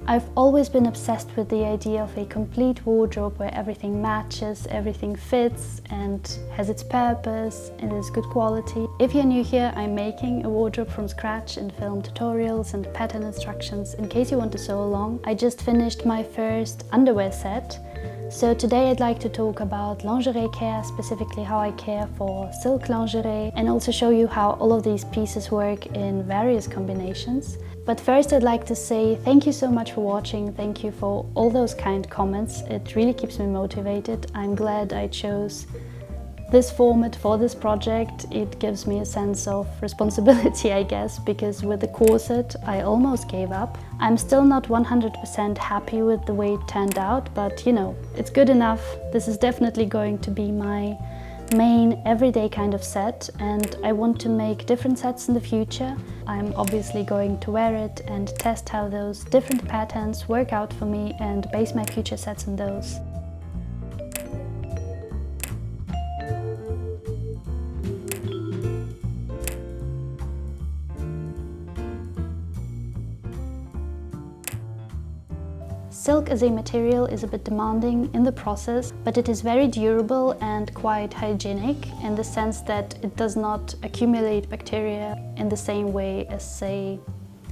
I've always been obsessed with the idea of a complete wardrobe where everything matches, everything fits and has its purpose and is good quality. If you're new here, I'm making a wardrobe from scratch and film tutorials and pattern instructions in case you want to sew along. I just finished my first underwear set. So today I'd like to talk about lingerie care, specifically how I care for silk lingerie, and also show you how all of these pieces work in various combinations. But first I'd like to say thank you so much for watching, thank you for all those kind comments, it really keeps me motivated. I'm glad I chose this format for this project. It gives me a sense of responsibility, I guess, because with the corset I almost gave up. I'm still not 100% happy with the way it turned out, but you know, it's good enough. This is definitely going to be my main everyday kind of set, and I want to make different sets in the future. I'm obviously going to wear it and test how those different patterns work out for me and base my future sets on those. Silk as a material is a bit demanding in the process, but it is very durable and quite hygienic in the sense that it does not accumulate bacteria in the same way as, say,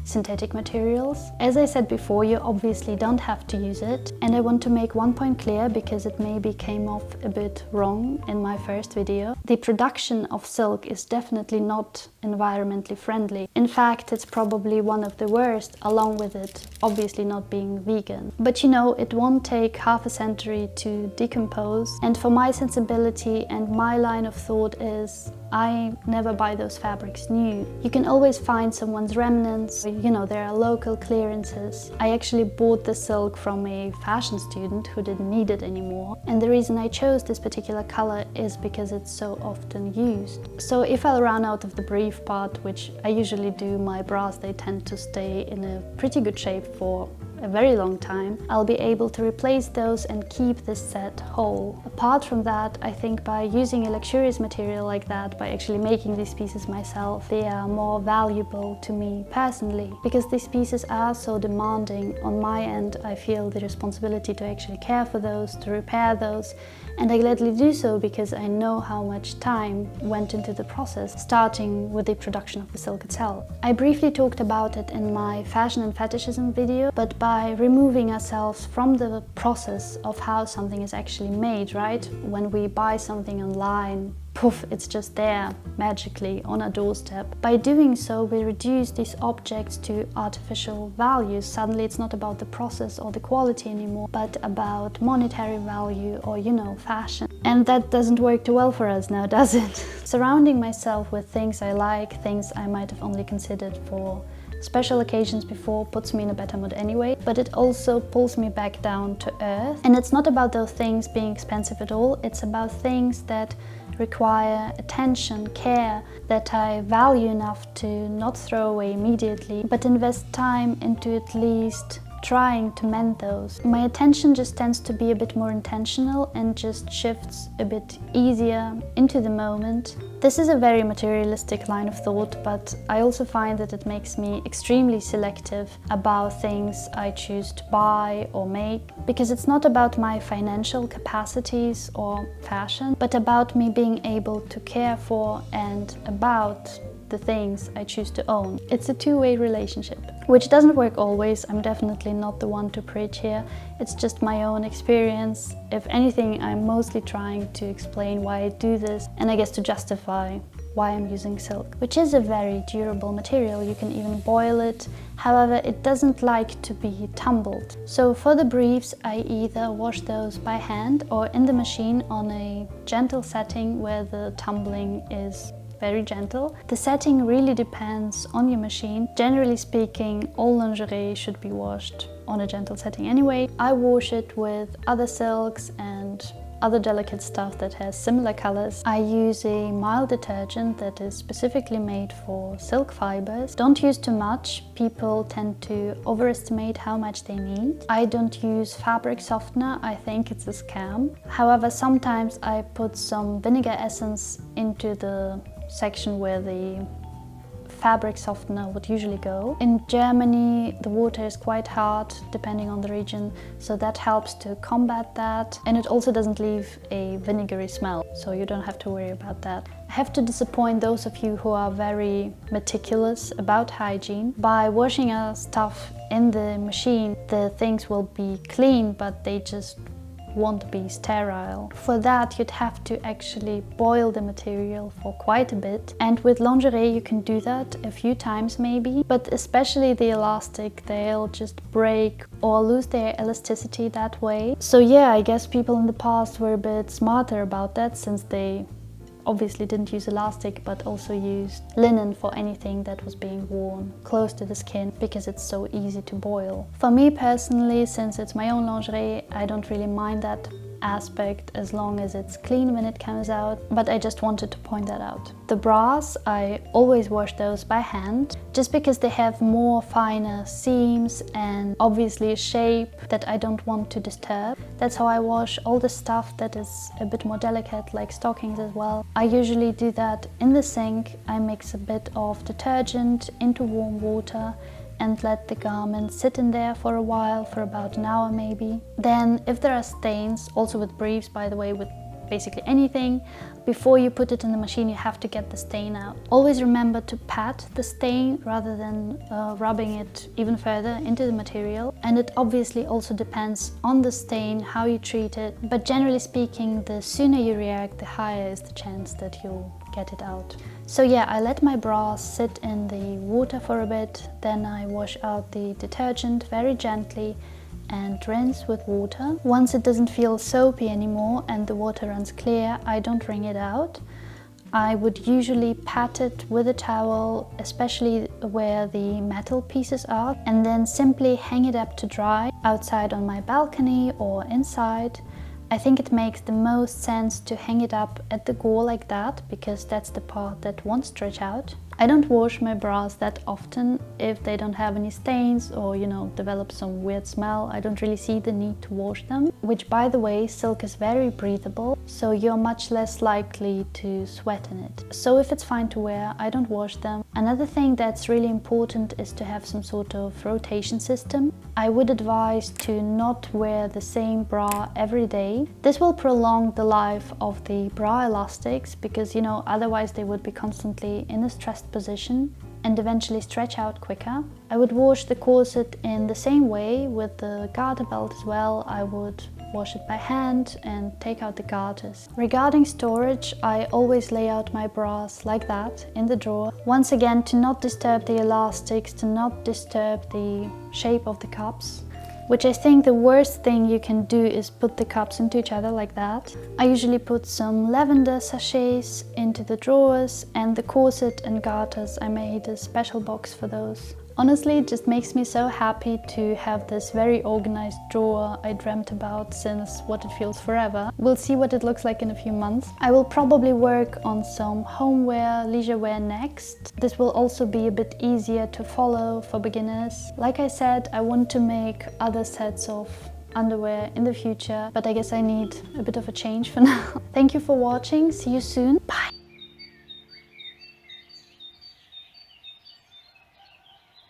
synthetic materials. As I said before, you obviously don't have to use it, and I want to make one point clear because it maybe came off a bit wrong in my first video. The production of silk is definitely not environmentally friendly. In fact, it's probably one of the worst, along with it obviously not being vegan. But you know, it won't take half a century to decompose, and for my sensibility and my line of thought is I never buy those fabrics new. You can always find someone's remnants, you know, there are local clearances. I actually bought the silk from a fashion student who didn't need it anymore, and the reason I chose this particular color is because it's so often used. So if I'll run out of the brief part, which I usually do, my bras they tend to stay in a pretty good shape for a very long time, I'll be able to replace those and keep this set whole. Apart from that, I think by using a luxurious material like that, by actually making these pieces myself, they are more valuable to me personally. Because these pieces are so demanding, on my end I feel the responsibility to actually care for those, to repair those, and I gladly do so because I know how much time went into the process, starting with the production of the silk itself. I briefly talked about it in my fashion and fetishism video, but by removing ourselves from the process of how something is actually made, right? When we buy something online, poof, it's just there, magically, on our doorstep. By doing so, we reduce these objects to artificial values. Suddenly it's not about the process or the quality anymore, but about monetary value or, you know, fashion. And that doesn't work too well for us now, does it? Surrounding myself with things I like, things I might have only considered for special occasions before, puts me in a better mood anyway, but it also pulls me back down to earth. And it's not about those things being expensive at all, it's about things that require attention, care, that I value enough to not throw away immediately, but invest time into at least trying to mend those. My attention just tends to be a bit more intentional and just shifts a bit easier into the moment. This is a very materialistic line of thought, but I also find that it makes me extremely selective about things I choose to buy or make, because it's not about my financial capacities or fashion, but about me being able to care for and about the things I choose to own. It's a two-way relationship, which doesn't work always. I'm definitely not the one to preach here. It's just my own experience. If anything, I'm mostly trying to explain why I do this, and I guess to justify why I'm using silk, which is a very durable material. You can even boil it. However, it doesn't like to be tumbled. So for the briefs, I either wash those by hand or in the machine on a gentle setting where the tumbling is very gentle. The setting really depends on your machine. Generally speaking, all lingerie should be washed on a gentle setting anyway. I wash it with other silks and other delicate stuff that has similar colors. I use a mild detergent that is specifically made for silk fibers. Don't use too much. People tend to overestimate how much they need. I don't use fabric softener. I think it's a scam. However, sometimes I put some vinegar essence into the section where the fabric softener would usually go. In Germany, the water is quite hard depending on the region, so that helps to combat that. And it also doesn't leave a vinegary smell, so you don't have to worry about that. I have to disappoint those of you who are very meticulous about hygiene. By washing our stuff in the machine, the things will be clean, but they just won't be sterile. For that, you'd have to actually boil the material for quite a bit. And with lingerie, you can do that a few times maybe, but especially the elastic, they'll just break or lose their elasticity that way. So yeah, I guess people in the past were a bit smarter about that, since they obviously didn't use elastic, but also used linen for anything that was being worn close to the skin, because it's so easy to boil. For me personally, since it's my own lingerie, I don't really mind that aspect as long as it's clean when it comes out, but I just wanted to point that out. The bras, I always wash those by hand, just because they have more finer seams and obviously a shape that I don't want to disturb. That's how I wash all the stuff that is a bit more delicate, like stockings as well. I usually do that in the sink. I mix a bit of detergent into warm water and let the garment sit in there for a while, for about an hour maybe. Then if there are stains, also with briefs by the way, with basically anything, before you put it in the machine you have to get the stain out. Always remember to pat the stain rather than rubbing it even further into the material. And it obviously also depends on the stain, how you treat it, but generally speaking, the sooner you react, the higher is the chance that you'll get it out. So yeah, I let my bras sit in the water for a bit, then I wash out the detergent very gently and rinse with water. Once it doesn't feel soapy anymore and the water runs clear, I don't wring it out. I would usually pat it with a towel, especially where the metal pieces are, and then simply hang it up to dry outside on my balcony or inside. I think it makes the most sense to hang it up at the gore like that, because that's the part that won't stretch out. I don't wash my bras that often if they don't have any stains or, you know, develop some weird smell. I don't really see the need to wash them, which by the way, silk is very breathable, so you're much less likely to sweat in it. So if it's fine to wear, I don't wash them. Another thing that's really important is to have some sort of rotation system. I would advise to not wear the same bra every day. This will prolong the life of the bra elastics, because, you know, otherwise they would be constantly in a stressed position and eventually stretch out quicker. I would wash the corset in the same way with the garter belt as well. I would wash it by hand and take out the garters. Regarding storage, I always lay out my bras like that in the drawer. Once again, to not disturb the elastics, to not disturb the shape of the cups, which I think the worst thing you can do is put the cups into each other like that. I usually put some lavender sachets into the drawers, and the corset and garters, I made a special box for those. Honestly, it just makes me so happy to have this very organized drawer I dreamt about since What It Feels Forever. We'll see what it looks like in a few months. I will probably work on some homeware, leisure wear next. This will also be a bit easier to follow for beginners. Like I said, I want to make other sets of underwear in the future, but I guess I need a bit of a change for now. Thank you for watching. See you soon. Bye!